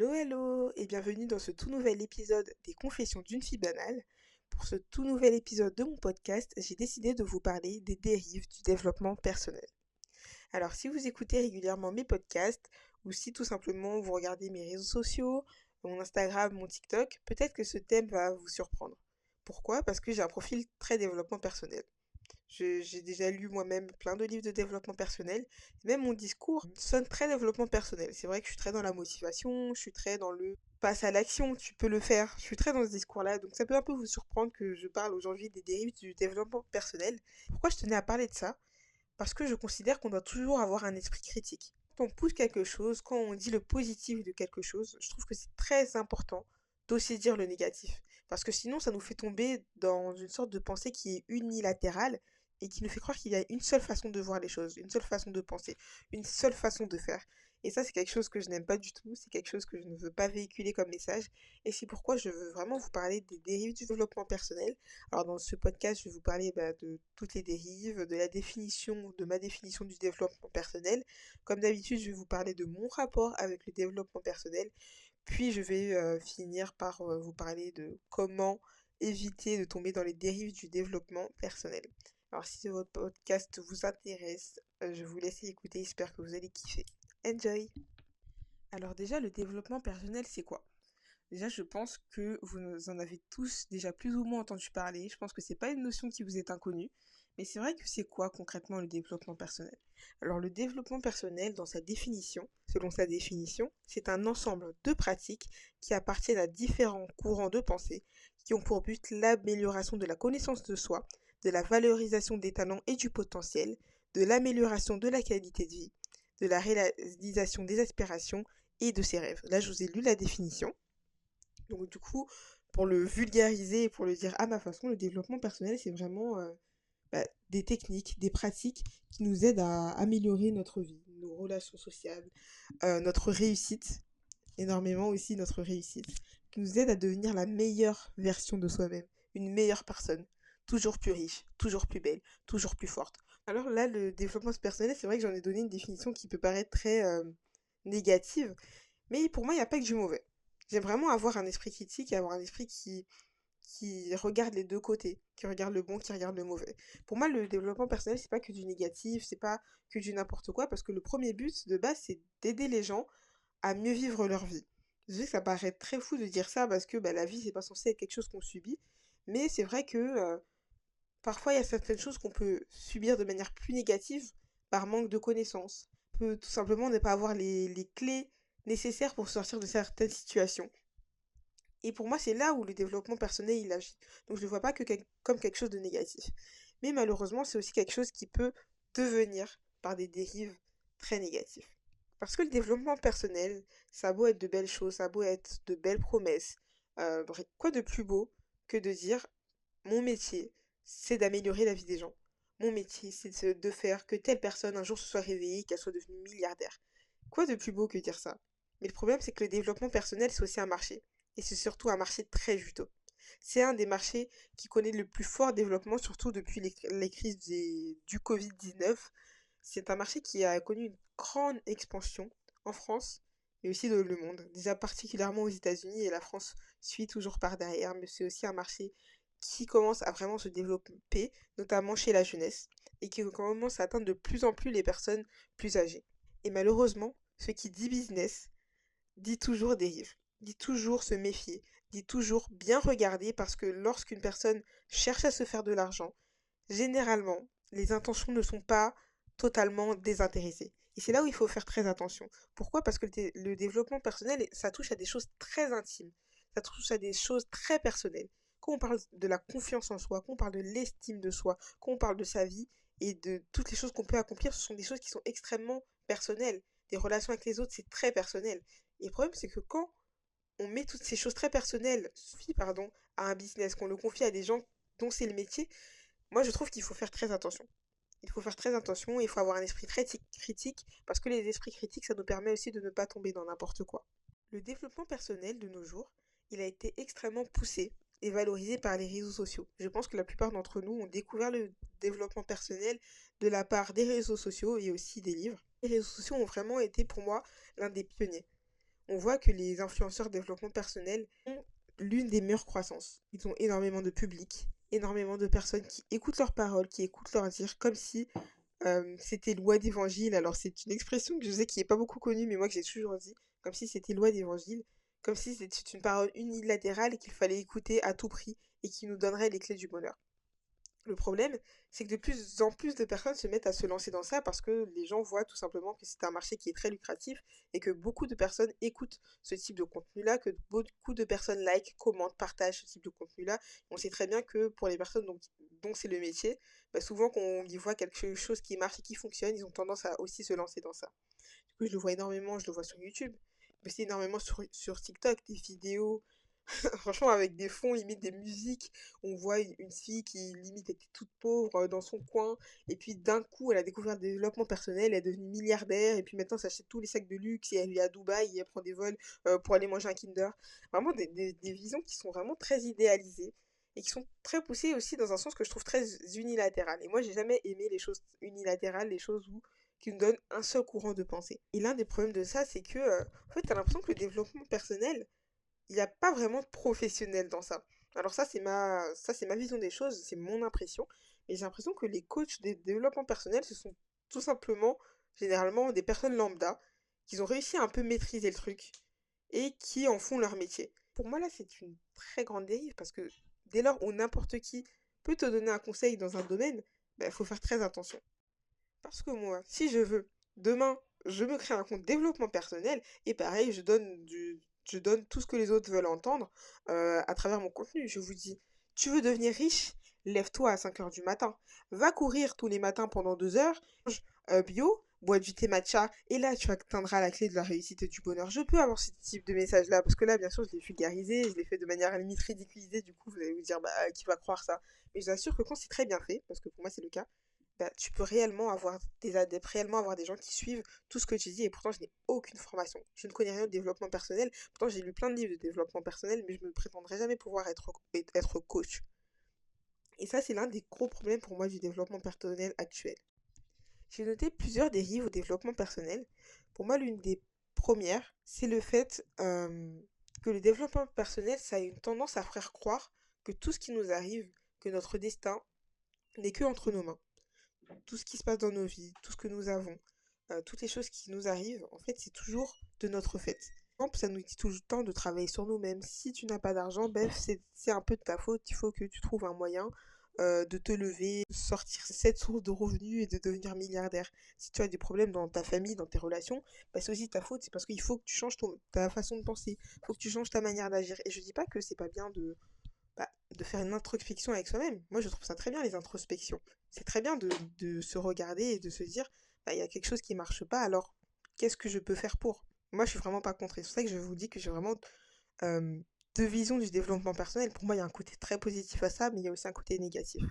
Hello, hello, et bienvenue dans ce tout nouvel épisode des Confessions d'une fille banale. Pour ce tout nouvel épisode de mon podcast, j'ai décidé de vous parler des dérives du développement personnel. Alors, si vous écoutez régulièrement mes podcasts, ou si tout simplement vous regardez mes réseaux sociaux, mon Instagram, mon TikTok, peut-être que ce thème va vous surprendre. Pourquoi? Parce que j'ai un profil très développement personnel. J'ai déjà lu moi-même plein de livres de développement personnel. Même mon discours sonne très développement personnel. C'est vrai que je suis très dans la motivation, je suis très dans le passe à l'action, tu peux le faire. Je suis très dans ce discours-là. Donc ça peut un peu vous surprendre que je parle aujourd'hui des dérives du développement personnel. Pourquoi je tenais à parler de ça? Parce que je considère qu'on doit toujours avoir un esprit critique. Quand on pousse quelque chose, quand on dit le positif de quelque chose, je trouve que c'est très important d'aussi dire le négatif. Parce que sinon, ça nous fait tomber dans une sorte de pensée qui est unilatérale et qui nous fait croire qu'il y a une seule façon de voir les choses, une seule façon de penser, une seule façon de faire. Et ça, c'est quelque chose que je n'aime pas du tout, c'est quelque chose que je ne veux pas véhiculer comme message. Et c'est pourquoi je veux vraiment vous parler des dérives du développement personnel. Alors dans ce podcast, je vais vous parler de toutes les dérives, de la définition, de ma définition du développement personnel. Comme d'habitude, je vais vous parler de mon rapport avec le développement personnel. Puis je vais finir par vous parler de comment éviter de tomber dans les dérives du développement personnel. Alors si votre podcast vous intéresse, je vous laisse écouter, j'espère que vous allez kiffer. Enjoy! Alors déjà, le développement personnel, c'est quoi? Déjà, je pense que vous en avez tous déjà plus ou moins entendu parler. Je pense que c'est pas une notion qui vous est inconnue. Mais c'est vrai que c'est quoi concrètement le développement personnel? Alors le développement personnel, dans sa définition, selon sa définition, c'est un ensemble de pratiques qui appartiennent à différents courants de pensée qui ont pour but l'amélioration de la connaissance de soi, de la valorisation des talents et du potentiel, de l'amélioration de la qualité de vie, de la réalisation des aspirations et de ses rêves. Là, je vous ai lu la définition. Donc du coup, pour le vulgariser et pour le dire à ma façon, le développement personnel, c'est vraiment des techniques, des pratiques qui nous aident à améliorer notre vie, nos relations sociales, notre réussite, énormément aussi notre réussite, qui nous aident à devenir la meilleure version de soi-même, une meilleure personne, toujours plus riche, toujours plus belle, toujours plus forte. Alors là, le développement personnel, c'est vrai que j'en ai donné une définition qui peut paraître très négative, mais pour moi, il n'y a pas que du mauvais. J'aime vraiment avoir un esprit critique et avoir un esprit qui regarde les deux côtés, qui regarde le bon, qui regarde le mauvais. Pour moi, le développement personnel, c'est pas que du négatif, c'est pas que du n'importe quoi, parce que le premier but de base, c'est d'aider les gens à mieux vivre leur vie. Je sais que ça paraît très fou de dire ça, parce que la vie, c'est pas censé être quelque chose qu'on subit, mais c'est vrai que parfois, il y a certaines choses qu'on peut subir de manière plus négative par manque de connaissances. On peut tout simplement ne pas avoir les clés nécessaires pour sortir de certaines situations. Et pour moi, c'est là où le développement personnel, il agit. Donc je ne le vois pas comme quelque chose de négatif. Mais malheureusement, c'est aussi quelque chose qui peut devenir par des dérives très négatives. Parce que le développement personnel, ça a beau être de belles choses, ça a beau être de belles promesses. Bref, quoi de plus beau que de dire mon métier, c'est d'améliorer la vie des gens. Mon métier, c'est de faire que telle personne un jour se soit réveillée et qu'elle soit devenue milliardaire. Quoi de plus beau que dire ça? Mais le problème, c'est que le développement personnel, c'est aussi un marché. Et c'est surtout un marché très juteux. C'est un des marchés qui connaît le plus fort développement, surtout depuis les crises du Covid-19. C'est un marché qui a connu une grande expansion en France, mais aussi dans le monde. Déjà particulièrement aux États-Unis, et la France suit toujours par derrière, mais c'est aussi un marché qui commence à vraiment se développer, notamment chez la jeunesse, et qui commence à atteindre de plus en plus les personnes plus âgées. Et malheureusement, ce qui dit business dit toujours dérive, dit toujours se méfier, dit toujours bien regarder parce que lorsqu'une personne cherche à se faire de l'argent, généralement, les intentions ne sont pas totalement désintéressées. Et c'est là où il faut faire très attention. Pourquoi? Parce que le développement personnel, ça touche à des choses très intimes. Ça touche à des choses très personnelles. Quand on parle de la confiance en soi, quand on parle de l'estime de soi, quand on parle de sa vie et de toutes les choses qu'on peut accomplir, ce sont des choses qui sont extrêmement personnelles. Des relations avec les autres, c'est très personnel. Et le problème, c'est que quand on met toutes ces choses très personnelles, pardon, à un business, qu'on le confie à des gens dont c'est le métier, moi, je trouve qu'il faut faire très attention. Il faut faire très attention, il faut avoir un esprit très critique, parce que les esprits critiques, ça nous permet aussi de ne pas tomber dans n'importe quoi. Le développement personnel de nos jours, il a été extrêmement poussé et valorisé par les réseaux sociaux. Je pense que la plupart d'entre nous ont découvert le développement personnel de la part des réseaux sociaux et aussi des livres. Les réseaux sociaux ont vraiment été pour moi l'un des pionniers. on voit que les influenceurs développement personnel ont l'une des meilleures croissances. Ils ont énormément de public, énormément de personnes qui écoutent leurs paroles, qui écoutent leurs dires, comme si c'était loi d'évangile. Alors c'est une expression que je sais qui n'est pas beaucoup connue, mais moi que j'ai toujours dit, comme si c'était loi d'évangile, comme si c'était une parole unilatérale et qu'il fallait écouter à tout prix et qui nous donnerait les clés du bonheur. Le problème, c'est que de plus en plus de personnes se mettent à se lancer dans ça parce que les gens voient tout simplement que c'est un marché qui est très lucratif et que beaucoup de personnes écoutent ce type de contenu-là, que beaucoup de personnes like, commentent, partagent ce type de contenu-là. On sait très bien que pour les personnes dont c'est le métier, bah souvent qu'on y voit quelque chose qui marche et qui fonctionne, ils ont tendance à aussi se lancer dans ça. Du coup, je le vois énormément, je le vois sur YouTube, mais aussi énormément sur TikTok, des vidéos franchement, avec des fonds, limite des musiques, on voit une fille qui limite était toute pauvre dans son coin, et puis d'un coup, elle a découvert le développement personnel, elle est devenue milliardaire, et puis maintenant, elle s'achète tous les sacs de luxe, et elle vit à Dubaï, et elle prend des vols pour aller manger un Kinder. Vraiment des visions qui sont vraiment très idéalisées, et qui sont très poussées aussi dans un sens que je trouve très unilatéral. Et moi, j'ai jamais aimé les choses unilatérales, les choses qui nous donnent un seul courant de pensée. Et l'un des problèmes de ça, c'est que, en fait, t'as l'impression que le développement personnel, il n'y a pas vraiment de professionnel dans ça. Alors ça, c'est ma vision des choses, c'est mon impression. Mais j'ai l'impression que les coachs de développement personnel, ce sont tout simplement, généralement, des personnes lambda qui ont réussi à un peu maîtriser le truc et qui en font leur métier. Pour moi, là, c'est une très grande dérive parce que dès lors où n'importe qui peut te donner un conseil dans un domaine, il faut faire très attention. Parce que moi, si je veux, demain, je me crée un compte développement personnel et pareil, je donne tout ce que les autres veulent entendre à travers mon contenu. Je vous dis, tu veux devenir riche? Lève-toi à 5 heures du matin. Va courir tous les matins pendant 2 heures. Mange bio, bois du thé matcha et là, tu atteindras la clé de la réussite et du bonheur. Je peux avoir ce type de message-là parce que là, bien sûr, je l'ai vulgarisé, je l'ai fait de manière à la limite ridiculisée. Du coup, vous allez vous dire, bah, qui va croire ça? Mais je vous assure que quand c'est très bien fait, parce que pour moi, c'est le cas, bah, tu peux réellement avoir des adeptes, réellement avoir des gens qui suivent tout ce que tu dis et pourtant je n'ai aucune formation. Je ne connais rien de développement personnel. Pourtant j'ai lu plein de livres de développement personnel mais je ne prétendrai jamais pouvoir être coach. Et ça c'est l'un des gros problèmes pour moi du développement personnel actuel. J'ai noté plusieurs dérives au développement personnel. Pour moi l'une des premières c'est le fait que le développement personnel ça a une tendance à faire croire que tout ce qui nous arrive, que notre destin n'est que entre nos mains. Tout ce qui se passe dans nos vies, tout ce que nous avons, toutes les choses qui nous arrivent, en fait, c'est toujours de notre fait. Par exemple, ça nous dit tout le temps de travailler sur nous-mêmes. Si tu n'as pas d'argent, ben, c'est un peu de ta faute. Il faut que tu trouves un moyen de te lever, de sortir cette source de revenus et de devenir milliardaire. Si tu as des problèmes dans ta famille, dans tes relations, ben, c'est aussi ta faute. C'est parce qu'il faut que tu changes ta façon de penser. Il faut que tu changes ta manière d'agir. Et je dis pas que c'est pas bien de faire une introspection avec soi-même. Moi, je trouve ça très bien, les introspections. C'est très bien de se regarder et de se dire, bah, il y a quelque chose qui marche pas, alors qu'est-ce que je peux faire pour? Moi, je suis vraiment pas contre. Et c'est pour ça que je vous dis que j'ai vraiment euh, deux visions du développement personnel. Pour moi, il y a un côté très positif à ça, mais il y a aussi un côté négatif.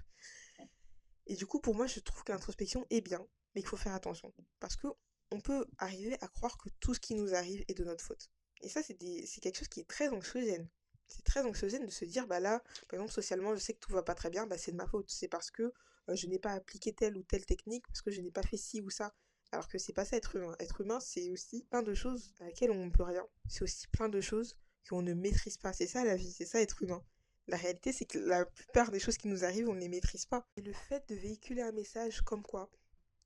Et du coup, pour moi, je trouve que l'introspection est bien, mais qu'il faut faire attention. Parce que on peut arriver à croire que tout ce qui nous arrive est de notre faute. Et ça, c'est quelque chose qui est très anxiogène. C'est très anxiogène de se dire, bah là, par exemple, socialement, je sais que tout va pas très bien, bah c'est de ma faute. C'est parce que je n'ai pas appliqué telle ou telle technique, parce que je n'ai pas fait ci ou ça. Alors que c'est pas ça être humain. Être humain, c'est aussi plein de choses à laquelle on ne peut rien. C'est aussi plein de choses qu'on ne maîtrise pas. C'est ça la vie, c'est ça être humain. La réalité, c'est que la plupart des choses qui nous arrivent, on ne les maîtrise pas. Et le fait de véhiculer un message comme quoi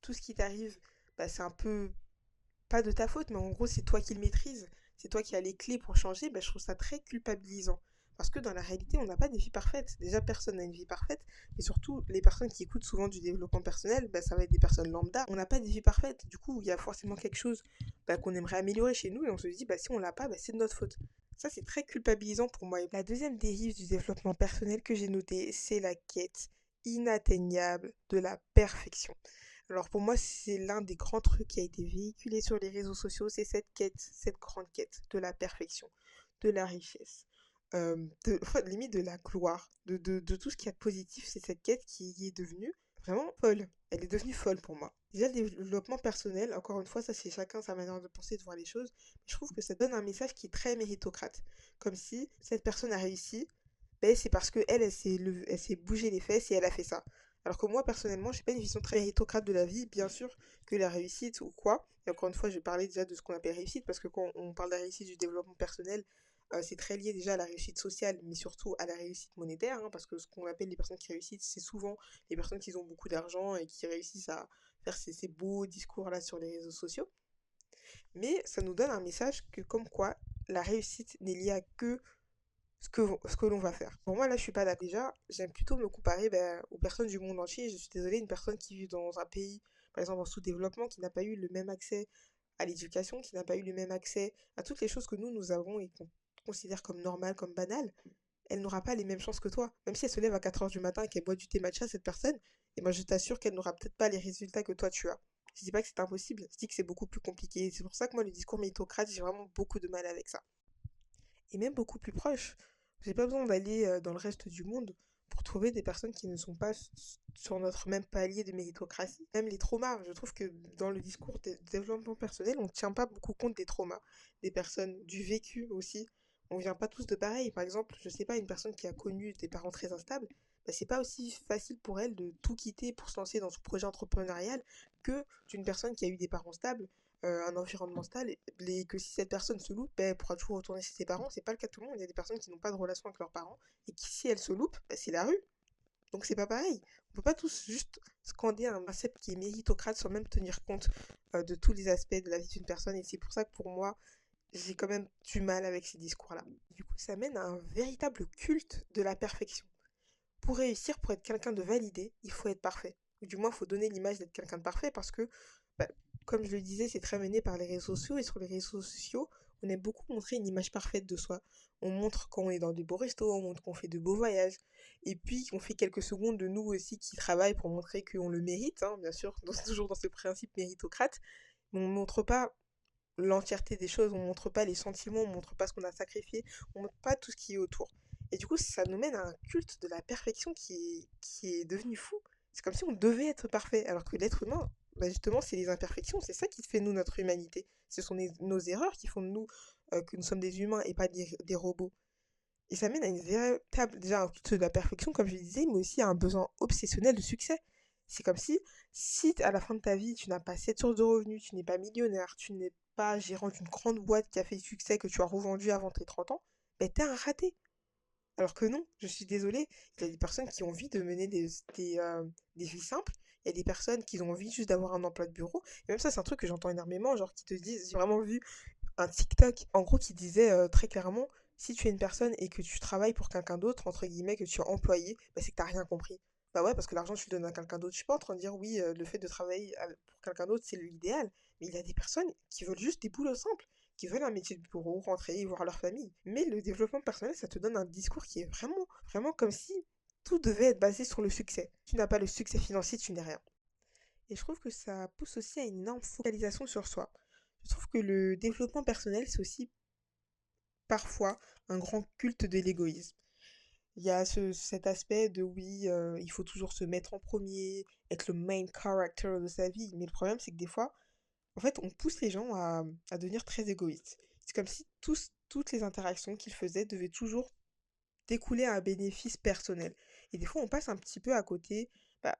tout ce qui t'arrive, bah, c'est un peu pas de ta faute, mais en gros, c'est toi qui le maîtrises, c'est toi qui as les clés pour changer, bah, je trouve ça très culpabilisant. Parce que dans la réalité, on n'a pas de vie parfaite. Déjà, personne n'a une vie parfaite. Et surtout, les personnes qui écoutent souvent du développement personnel, bah, ça va être des personnes lambda. On n'a pas de vie parfaite. Du coup, il y a forcément quelque chose bah, qu'on aimerait améliorer chez nous et on se dit, bah, si on l'a pas, bah, c'est de notre faute. Ça, c'est très culpabilisant pour moi. La deuxième dérive du développement personnel que j'ai notée, c'est la quête inatteignable de la perfection. Alors pour moi, c'est l'un des grands trucs qui a été véhiculé sur les réseaux sociaux, c'est cette quête, cette grande quête de la perfection, de la richesse, en fait, limite de la gloire, de tout ce qu'il y a de positif, c'est cette quête qui est devenue vraiment folle. Elle est devenue folle pour moi. Déjà, le développement personnel, encore une fois, ça c'est chacun sa manière de penser, de voir les choses, mais je trouve que ça donne un message qui est très méritocrate. Comme si cette personne a réussi, ben, c'est parce qu'elle, elle s'est bougé les fesses et elle a fait ça. Alors que moi, personnellement, j'ai pas une vision très méritocrate de la vie. Bien sûr que la réussite ou quoi, et encore une fois, je vais parler déjà de ce qu'on appelle réussite, parce que quand on parle de la réussite du développement personnel, c'est très lié déjà à la réussite sociale, mais surtout à la réussite monétaire, hein, parce que ce qu'on appelle les personnes qui réussissent, c'est souvent les personnes qui ont beaucoup d'argent et qui réussissent à faire ces beaux discours-là sur les réseaux sociaux. Mais ça nous donne un message que comme quoi la réussite n'est liée à que ce que l'on va faire. Pour moi, là, je suis pas d'accord. Déjà, j'aime plutôt me comparer aux personnes du monde entier. Je suis désolée, une personne qui vit dans un pays, par exemple en sous-développement, qui n'a pas eu le même accès à l'éducation, qui n'a pas eu le même accès à toutes les choses que nous avons et qu'on considère comme normales, comme banales, elle n'aura pas les mêmes chances que toi. Même si elle se lève à 4 heures du matin et qu'elle boit du thé matcha, cette personne, et moi je t'assure qu'elle n'aura peut-être pas les résultats que toi tu as. Je dis pas que c'est impossible, je dis que c'est beaucoup plus compliqué. C'est pour ça que moi, le discours méritocrate, j'ai vraiment beaucoup de mal avec ça. Et même beaucoup plus proche. J'ai pas besoin d'aller dans le reste du monde pour trouver des personnes qui ne sont pas sur notre même palier de méritocratie. Même les traumas, je trouve que dans le discours de développement personnel, on ne tient pas beaucoup compte des traumas, des personnes, du vécu aussi. On vient pas tous de pareil. Par exemple, je sais pas, une personne qui a connu des parents très instables, bah, c'est pas aussi facile pour elle de tout quitter pour se lancer dans son projet entrepreneurial que d'une personne qui a eu des parents stables, un environnement stable, et que si cette personne se loupe, ben, elle pourra toujours retourner chez ses parents. C'est pas le cas de tout le monde. Il y a des personnes qui n'ont pas de relation avec leurs parents et qui, si elles se loupent, ben, c'est la rue. Donc c'est pas pareil. On peut pas tous juste scander un concept qui est méritocrate sans même tenir compte de tous les aspects de la vie d'une personne. Et c'est pour ça que pour moi, j'ai quand même du mal avec ces discours-là. Du coup, ça mène à un véritable culte de la perfection. Pour réussir, pour être quelqu'un de validé, il faut être parfait. Ou du moins, il faut donner l'image d'être quelqu'un de parfait parce que, bah, comme je le disais, c'est très mené par les réseaux sociaux. Et sur les réseaux sociaux, on aime beaucoup montrer une image parfaite de soi. On montre quand on est dans de beaux restos, on montre qu'on fait de beaux voyages. Et puis, on fait quelques secondes de nous aussi qui travaillent pour montrer qu'on le mérite, hein, bien sûr, toujours dans ce principe méritocrate. Mais on ne montre pas l'entièreté des choses, on montre pas les sentiments, on montre pas ce qu'on a sacrifié, on montre pas tout ce qui est autour. Et du coup, ça nous mène à un culte de la perfection qui est devenu fou. C'est comme si on devait être parfait, alors que l'être humain, bah justement, c'est les imperfections, c'est ça qui fait nous notre humanité. Ce sont nos erreurs qui font de nous que nous sommes des humains et pas des robots. Et ça mène à une véritable, déjà un culte de la perfection, comme je le disais, mais aussi à un besoin obsessionnel de succès. C'est comme si à la fin de ta vie, tu n'as pas cette source de revenus, tu n'es pas millionnaire, tu n'es pas gérant d'une grande boîte qui a fait succès, que tu as revendu avant tes 30 ans, ben t'es un raté. Alors que non, je suis désolée, il y a des personnes qui ont envie de mener des vies simples, il y a des personnes qui ont envie juste d'avoir un emploi de bureau, et même ça c'est un truc que j'entends énormément, genre qui te disent, j'ai vraiment vu un TikTok, en gros, qui disait très clairement, si tu es une personne et que tu travailles pour quelqu'un d'autre, entre guillemets, que tu es employé, bah, c'est que t'as rien compris. Bah ouais, parce que l'argent, tu le donnes à quelqu'un d'autre. Je suis pas en train de dire, oui, le fait de travailler pour quelqu'un d'autre, c'est l'idéal. Mais il y a des personnes qui veulent juste des boulots simples, qui veulent un métier de bureau, rentrer et voir leur famille. Mais le développement personnel, ça te donne un discours qui est vraiment, vraiment comme si tout devait être basé sur le succès. Tu n'as pas le succès financier, tu n'es rien. Et je trouve que ça pousse aussi à une énorme focalisation sur soi. Je trouve que le développement personnel, c'est aussi parfois un grand culte de l'égoïsme. Il y a cet aspect de oui, il faut toujours se mettre en premier, être le main character de sa vie. Mais le problème, c'est que des fois, en fait, on pousse les gens à devenir très égoïstes. C'est comme si toutes les interactions qu'ils faisaient devaient toujours découler à un bénéfice personnel. Et des fois, on passe un petit peu à côté bah,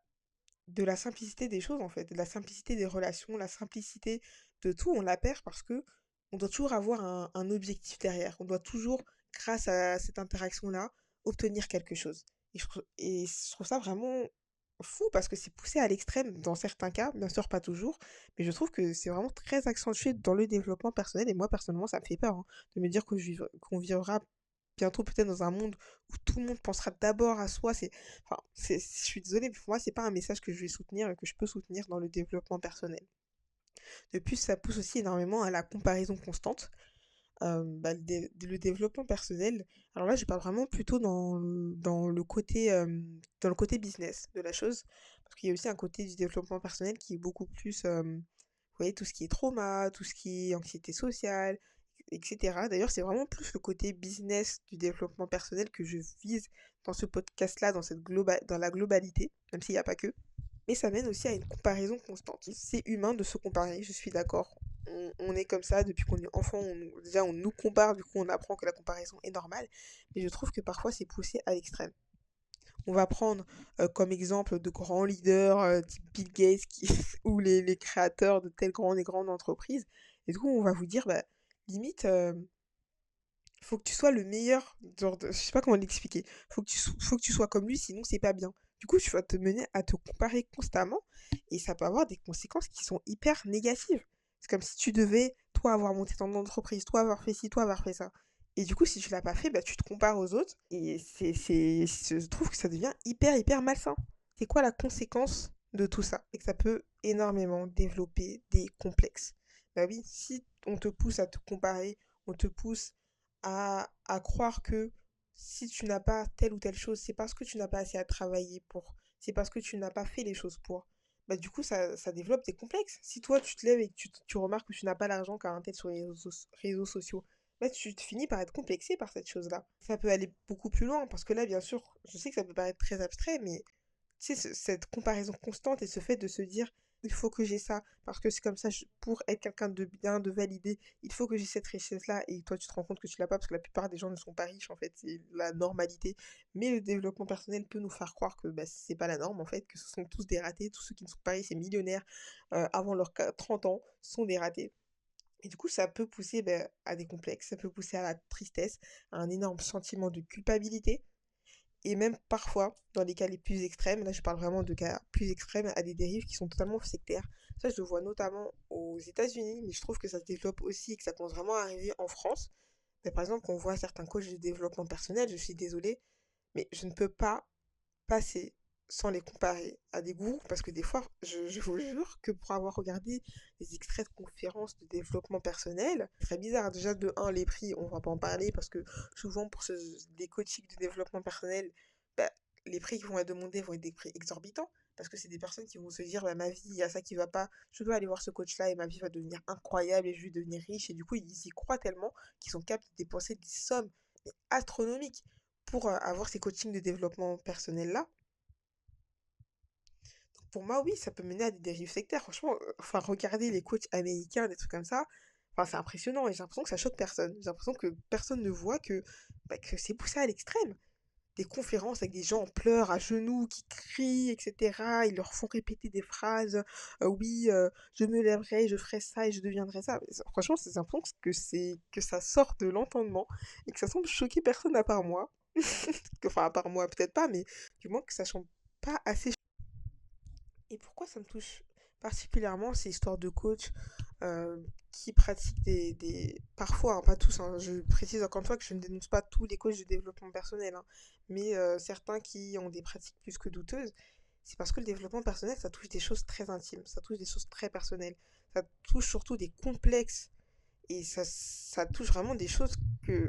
de la simplicité des choses, en fait, de la simplicité des relations, la simplicité de tout, on la perd parce que on doit toujours avoir un objectif derrière. On doit toujours, grâce à cette interaction-là, obtenir quelque chose. Et je trouve ça vraiment fou parce que c'est poussé à l'extrême dans certains cas, bien sûr pas toujours, mais je trouve que c'est vraiment très accentué dans le développement personnel et moi personnellement ça me fait peur hein, de me dire qu'on vivra bientôt peut-être dans un monde où tout le monde pensera d'abord à soi. Enfin, je suis désolée, mais pour moi c'est pas un message que je vais soutenir et que je peux soutenir dans le développement personnel. De plus, ça pousse aussi énormément à la comparaison constante. Le développement personnel, alors là je parle vraiment plutôt dans le côté business de la chose, parce qu'il y a aussi un côté du développement personnel qui est beaucoup plus, vous voyez, tout ce qui est trauma, tout ce qui est anxiété sociale, etc. D'ailleurs, c'est vraiment plus le côté business du développement personnel que je vise dans ce podcast-là, dans la globalité, même s'il n'y a pas que. Mais ça mène aussi à une comparaison constante. C'est humain de se comparer, je suis d'accord. On est comme ça depuis qu'on est enfant, déjà on nous compare, du coup on apprend que la comparaison est normale. Mais je trouve que parfois c'est poussé à l'extrême. On va prendre comme exemple de grands leaders type Bill Gates ou les créateurs de telles grandes et grandes entreprises. Et du coup, on va vous dire, bah, limite, faut que tu sois le meilleur, je sais pas comment l'expliquer. Faut que tu sois comme lui, sinon c'est pas bien. Du coup, tu vas te mener à te comparer constamment et ça peut avoir des conséquences qui sont hyper négatives. C'est comme si tu devais, toi, avoir monté ton entreprise, toi, avoir fait ci, toi, avoir fait ça. Et du coup, si tu l'as pas fait, bah, tu te compares aux autres et je trouve que ça devient hyper malsain. C'est quoi la conséquence de tout ça? Et que ça peut énormément développer des complexes. Bah oui, si on te pousse à te comparer, on te pousse à croire que si tu n'as pas telle ou telle chose, c'est parce que tu n'as pas assez à travailler pour, c'est parce que tu n'as pas fait les choses pour. Bah, du coup, ça développe des complexes. Si toi, tu te lèves et que tu remarques que tu n'as pas l'argent qu'a un tel sur les réseaux sociaux, bah, tu te finis par être complexé par cette chose-là. Ça peut aller beaucoup plus loin, parce que là, bien sûr, je sais que ça peut paraître très abstrait, mais tu sais, cette comparaison constante et ce fait de se dire, il faut que j'ai ça, parce que c'est comme ça, pour être quelqu'un de bien, de validé, il faut que j'ai cette richesse-là, et toi tu te rends compte que tu l'as pas, parce que la plupart des gens ne sont pas riches, en fait, c'est la normalité. Mais le développement personnel peut nous faire croire que bah, c'est pas la norme, en fait, que ce sont tous des ratés, tous ceux qui ne sont pas riches et millionnaires avant leurs 30 ans sont des ratés. Et du coup, ça peut pousser bah, à des complexes, ça peut pousser à la tristesse, à un énorme sentiment de culpabilité, et même parfois, dans les cas les plus extrêmes, là je parle vraiment de cas plus extrêmes, à des dérives qui sont totalement sectaires. Ça, je le vois notamment aux États-Unis, mais je trouve que ça se développe aussi et que ça commence vraiment à arriver en France. Mais par exemple, quand on voit certains coachs de développement personnel, je suis désolée, mais je ne peux pas passer sans les comparer à des gourous, parce que des fois, je vous jure que pour avoir regardé des extraits de conférences de développement personnel, c'est très bizarre. Déjà, de un, les prix, on va pas en parler, parce que souvent, pour des coachings de développement personnel, bah, les prix qui vont être demandés vont être des prix exorbitants, parce que c'est des personnes qui vont se dire, bah, ma vie, il y a ça qui va pas, je veux aller voir ce coach-là et ma vie va devenir incroyable et je vais devenir riche. Et du coup, ils y croient tellement qu'ils sont capables de dépenser des sommes astronomiques pour avoir ces coachings de développement personnel-là. Pour moi, oui, ça peut mener à des dérives sectaires. Franchement, enfin, regarder les coachs américains, des trucs comme ça, enfin, c'est impressionnant et j'ai l'impression que ça choque personne. J'ai l'impression que personne ne voit que, bah, que c'est poussé à l'extrême. Des conférences avec des gens en pleurs, à genoux, qui crient, etc. Ils leur font répéter des phrases. Oui, je me lèverai, je ferai ça et je deviendrai ça. Franchement, c'est l'impression que ça sort de l'entendement et que ça semble choquer personne à part moi. Enfin, à part moi, peut-être pas, mais du moins que ça semble pas assez. Et pourquoi ça me touche particulièrement ces histoires de coachs qui pratiquent parfois, hein, pas tous, hein, je précise encore une fois que je ne dénonce pas tous les coachs de développement personnel, hein, mais certains qui ont des pratiques plus que douteuses, c'est parce que le développement personnel, ça touche des choses très intimes, ça touche des choses très personnelles, ça touche surtout des complexes, et ça touche vraiment des choses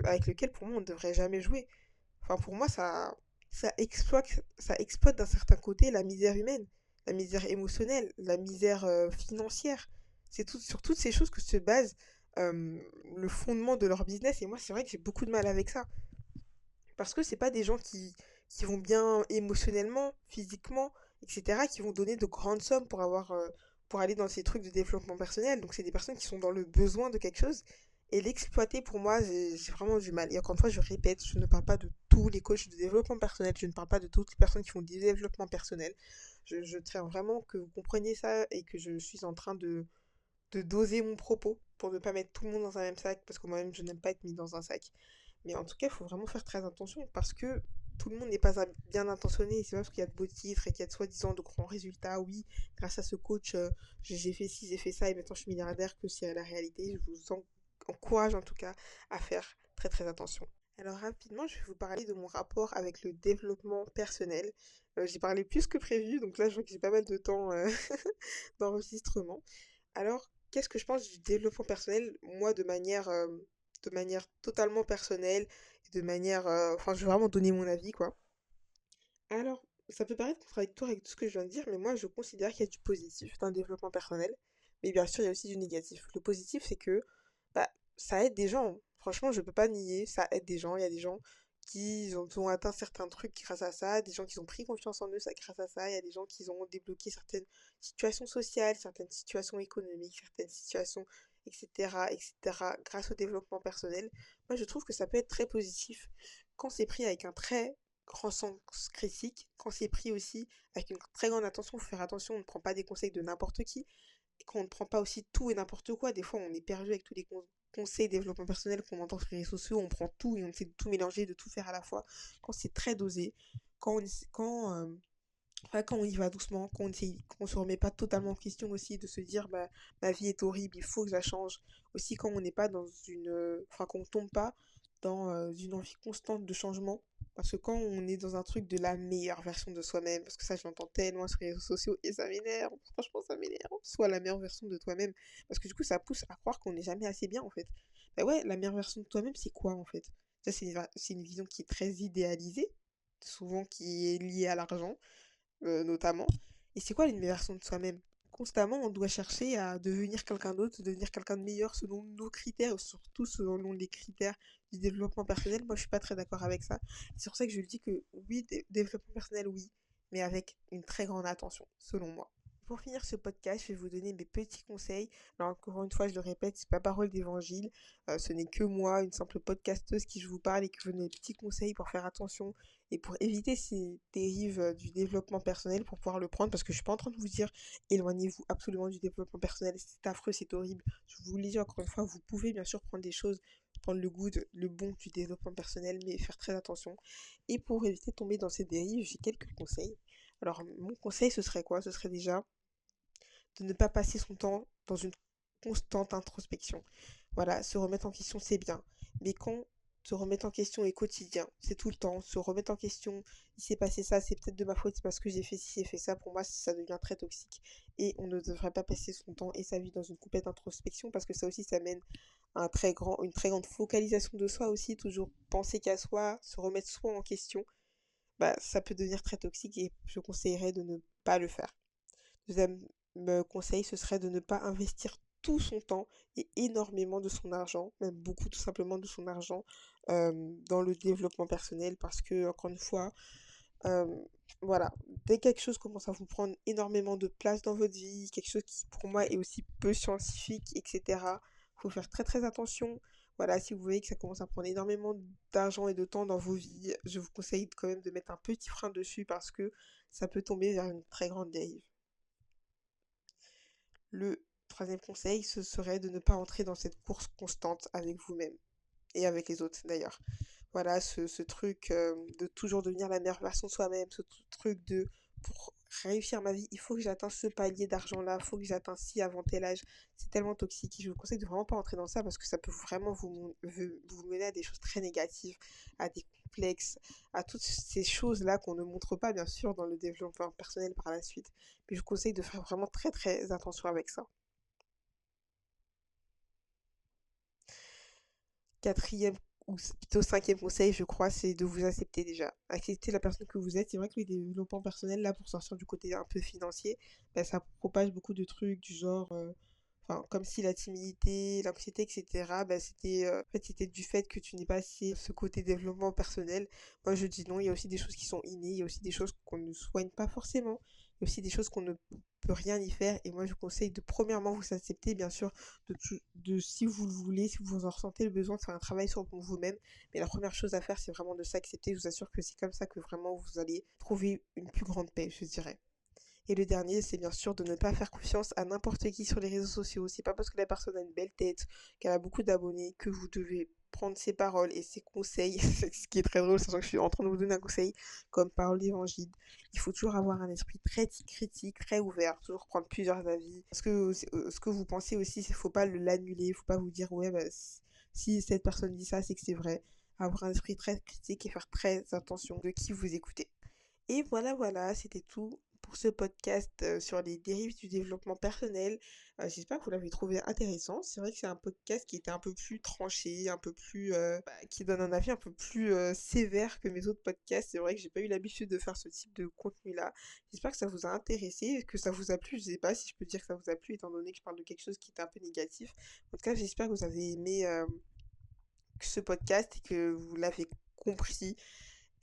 avec lesquelles pour moi on ne devrait jamais jouer. Enfin, pour moi, ça exploite d'un certain côté la misère humaine, la misère émotionnelle, la misère financière. C'est sur toutes ces choses que se base le fondement de leur business. Et moi, c'est vrai que j'ai beaucoup de mal avec ça. Parce que c'est pas des gens qui vont bien émotionnellement, physiquement, etc., qui vont donner de grandes sommes pour aller dans ces trucs de développement personnel. Donc, c'est des personnes qui sont dans le besoin de quelque chose. Et l'exploiter, pour moi, j'ai vraiment du mal. Et encore une fois, je répète, je ne parle pas de tous les coachs de développement personnel, je ne parle pas de toutes les personnes qui font du développement personnel. Je tiens vraiment que vous compreniez ça et que je suis en train de doser mon propos pour ne pas mettre tout le monde dans un même sac, parce que moi-même, je n'aime pas être mis dans un sac. Mais en tout cas, il faut vraiment faire très attention parce que tout le monde n'est pas bien intentionné. C'est pas parce qu'il y a de beaux titres et qu'il y a de soi-disant de grands résultats. Oui, grâce à ce coach, j'ai fait ci, j'ai fait ça et maintenant je suis milliardaire, que c'est la réalité. Je vous encourage en tout cas à faire très attention. Alors rapidement, je vais vous parler de mon rapport avec le développement personnel. J'ai parlé plus que prévu, donc là je vois que j'ai pas mal de temps d'enregistrement. Alors, qu'est-ce que je pense du développement personnel, moi, de manière totalement personnelle, et de manière... enfin, je vais vraiment donner mon avis, quoi. Alors, ça peut paraître contradictoire avec tout ce que je viens de dire, mais moi, je considère qu'il y a du positif dans le développement personnel. Mais bien sûr, il y a aussi du négatif. Le positif, c'est que bah, ça aide des gens. Franchement, je peux pas nier, ça aide des gens. Il y a des gens ont atteint certains trucs grâce à ça, des gens qui ont pris confiance en eux grâce à ça. Il y a des gens qui ont débloqué certaines situations sociales, certaines situations économiques, certaines situations, etc., etc., grâce au développement personnel. Moi, je trouve que ça peut être très positif quand c'est pris avec un très grand sens critique, quand c'est pris aussi avec une très grande attention. Faut faire attention, on ne prend pas des conseils de n'importe qui, et qu'on ne prend pas aussi tout et n'importe quoi. Des fois, on est perdu avec tous les conseils développement personnel qu'on entend sur les réseaux sociaux, on prend tout et on essaie de tout mélanger, de tout faire à la fois. Quand c'est très dosé, quand on, quand, ouais, quand on y va doucement, qu'on se remet pas totalement en question aussi, de se dire bah ma vie est horrible, il faut que je la change. Aussi quand on n'est pas dans enfin qu'on tombe pas dans une envie constante de changement. Parce que quand on est dans un truc de la meilleure version de soi-même, parce que ça je l'entends tellement sur les réseaux sociaux et ça m'énerve, franchement ça m'énerve, soit la meilleure version de toi-même. Parce que du coup ça pousse à croire qu'on n'est jamais assez bien en fait. Bah ouais, la meilleure version de toi-même c'est quoi en fait? Ça c'est une vision qui est très idéalisée, souvent qui est liée à l'argent notamment. Et c'est quoi l'admiration de soi-même? Constamment, on doit chercher à devenir quelqu'un d'autre, devenir quelqu'un de meilleur selon nos critères, surtout selon les critères du développement personnel. Moi, je suis pas très d'accord avec ça. C'est pour ça que je dis que oui, développement personnel, oui, mais avec une très grande attention, selon moi. Pour finir ce podcast, je vais vous donner mes petits conseils. Alors encore une fois, je le répète, c'est pas parole d'évangile. Ce n'est que moi, une simple podcasteuse qui je vous parle et qui vous donne des petits conseils pour faire attention et pour éviter ces dérives du développement personnel pour pouvoir le prendre parce que je suis pas en train de vous dire éloignez-vous absolument du développement personnel, c'est affreux, c'est horrible. Je vous le dis encore une fois, vous pouvez bien sûr prendre des choses, prendre le goût, le bon du développement personnel, mais faire très attention. Et pour éviter de tomber dans ces dérives, j'ai quelques conseils. Alors, mon conseil, ce serait quoi? Ce serait déjà de ne pas passer son temps dans une constante introspection. Voilà, se remettre en question, c'est bien. Mais quand se remettre en question est quotidien, c'est tout le temps, se remettre en question, il s'est passé ça, c'est peut-être de ma faute, c'est parce que j'ai fait ci, j'ai fait ça, pour moi, ça devient très toxique. Et on ne devrait pas passer son temps et sa vie dans une complète introspection, parce que ça aussi, ça mène à une très grande focalisation de soi aussi, toujours penser qu'à soi, se remettre soi en question, bah, ça peut devenir très toxique et je conseillerais de ne pas le faire. Deuxième conseil, ce serait de ne pas investir tout son temps et énormément de son argent, même beaucoup tout simplement de son argent, dans le développement personnel parce que, encore une fois, euh, voilà, dès que quelque chose commence à vous prendre énormément de place dans votre vie, quelque chose qui pour moi est aussi peu scientifique, etc., faut faire très très attention. Voilà, si vous voyez que ça commence à prendre énormément d'argent et de temps dans vos vies, je vous conseille quand même de mettre un petit frein dessus parce que ça peut tomber vers une très grande dérive. Le troisième conseil, ce serait de ne pas entrer dans cette course constante avec vous-même et avec les autres d'ailleurs. Voilà, ce truc de toujours devenir la meilleure version de soi-même, ce truc de pour réussir ma vie, il faut que j'atteigne ce palier d'argent-là, il faut que j'atteigne ci avant tel âge. C'est tellement toxique et je vous conseille de vraiment pas entrer dans ça parce que ça peut vraiment vous mener à des choses très négatives, à des complexes, à toutes ces choses-là qu'on ne montre pas bien sûr dans le développement personnel par la suite. Mais je vous conseille de faire vraiment très très attention avec ça. Quatrième ou plutôt cinquième conseil, je crois, c'est de vous accepter déjà. Accepter la personne que vous êtes. C'est vrai que le développement personnel, là, pour sortir du côté un peu financier, bah, ça propage beaucoup de trucs du genre, enfin, comme si la timidité, l'anxiété, etc., bah, en fait, c'était du fait que tu n'es pas assez ce côté développement personnel. Moi, je dis non, il y a aussi des choses qui sont innées, il y a aussi des choses qu'on ne soigne pas forcément, il y a aussi des choses qu'on ne peut rien y faire. Et moi, je vous conseille de premièrement vous accepter, bien sûr, de si vous le voulez, si vous en ressentez le besoin de faire un travail sur vous-même. Mais la première chose à faire, c'est vraiment de s'accepter. Je vous assure que c'est comme ça que vraiment vous allez trouver une plus grande paix, je dirais. Et le dernier, c'est bien sûr de ne pas faire confiance à n'importe qui sur les réseaux sociaux. C'est pas parce que la personne a une belle tête, qu'elle a beaucoup d'abonnés, que vous devez prendre ses paroles et ses conseils, ce qui est très drôle, sachant que je suis en train de vous donner un conseil comme parole d'évangile. Il faut toujours avoir un esprit très critique, très ouvert, toujours prendre plusieurs avis. Parce que ce que vous pensez aussi, il faut pas l'annuler, il faut pas vous dire ouais, bah, si cette personne dit ça, c'est que c'est vrai. Avoir un esprit très critique et faire très attention de qui vous écoutez. Et voilà, voilà, c'était tout pour ce podcast sur les dérives du développement personnel. J'espère que vous l'avez trouvé intéressant. C'est vrai que c'est un podcast qui était un peu plus tranché, un peu plus, qui donne un avis un peu plus sévère que mes autres podcasts. C'est vrai que j'ai pas eu l'habitude de faire ce type de contenu-là. J'espère que ça vous a intéressé, que ça vous a plu. Je sais pas si je peux dire que ça vous a plu, étant donné que je parle de quelque chose qui était un peu négatif. En tout cas, j'espère que vous avez aimé ce podcast et que vous l'avez compris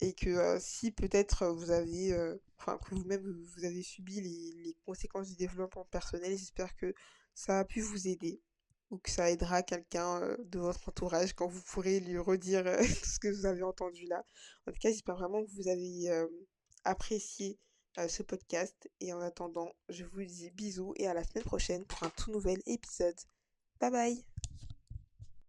et que si peut-être vous avez, enfin que vous-même vous avez subi les conséquences du développement personnel, j'espère que ça a pu vous aider. ou que ça aidera quelqu'un de votre entourage quand vous pourrez lui redire tout ce que vous avez entendu là. En tout cas, j'espère vraiment que vous avez apprécié ce podcast. Et en attendant, je vous dis bisous et à la semaine prochaine pour un tout nouvel épisode. Bye bye!